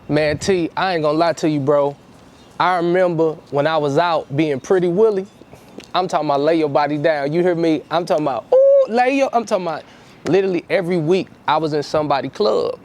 Man, T, I ain't gonna lie to you, bro. I remember when I was out being Pretty Willie. I'm talking about lay your body down. You hear me? I'm talking about, ooh, I'm talking about literally every week I was in somebody's club.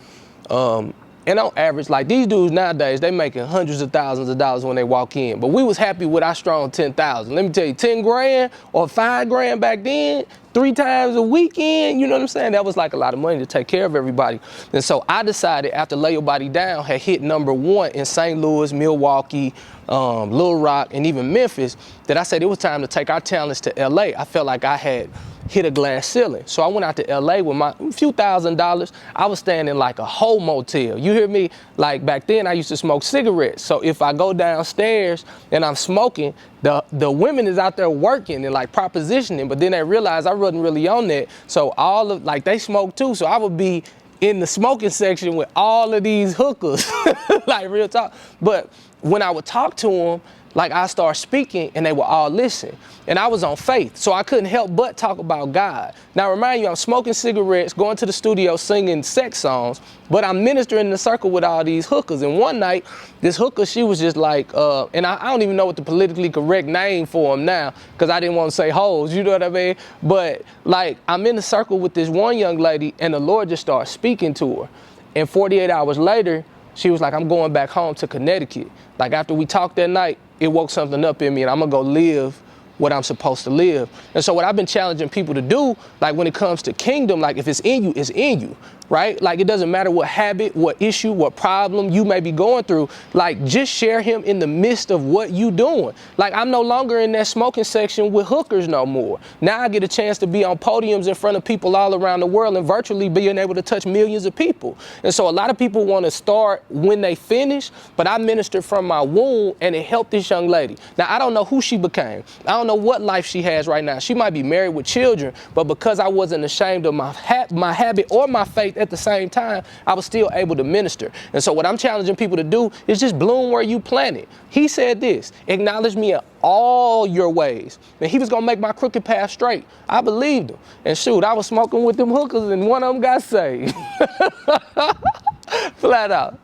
And on average, like these dudes nowadays, they making hundreds of thousands of dollars when they walk in. But we was happy with our strong 10,000. Let me tell you, 10 grand or 5 grand back then, 3 times a weekend, you know what I'm saying? That was like a lot of money to take care of everybody. And so I decided after Lay Your Body Down had hit #1 in St. Louis, Milwaukee, Little Rock, and even Memphis, that I said it was time to take our talents to LA. I felt like I had hit a glass ceiling. So I went out to LA with my few $1,000s. I was staying in like a whole motel. You hear me? Like back then I used to smoke cigarettes. So if I go downstairs and I'm smoking, the women is out there working and like propositioning, but then they realized I wasn't really on that. So all of, like they smoke too. So I would be in the smoking section with all of these hookers, like real talk. But when I would talk to them, like I started speaking and they would all listen. And I was on faith, so I couldn't help but talk about God. Now remind you, I'm smoking cigarettes, going to the studio singing sex songs, but I'm ministering in the circle with all these hookers. And one night, this hooker, she was just like, and I don't even know what the politically correct name for them now, because I didn't want to say hoes, you know what I mean? But like, I'm in the circle with this one young lady and the Lord just started speaking to her. And 48 hours later, she was like, I'm going back home to Connecticut. Like after we talked that night, it woke something up in me and I'm gonna go live what I'm supposed to live. And so what I've been challenging people to do, like when it comes to kingdom, like if it's in you, it's in you, right? Like it doesn't matter what habit, what issue, what problem you may be going through, like just share him in the midst of what you doing. Like I'm no longer in that smoking section with hookers no more. Now I get a chance to be on podiums in front of people all around the world and virtually being able to touch millions of people. And so a lot of people want to start when they finish, but I ministered from my womb and it helped this young lady. Now I don't know who she became. I don't know what life she has right now. She might be married with children, but because I wasn't ashamed of my habit or my faith at the same time, I was still able to minister. And so what I'm challenging people to do is just bloom where you planted. He said this, acknowledge me in all your ways. And he was gonna make my crooked path straight. I believed him. And shoot, I was smoking with them hookers and one of them got saved. Flat out.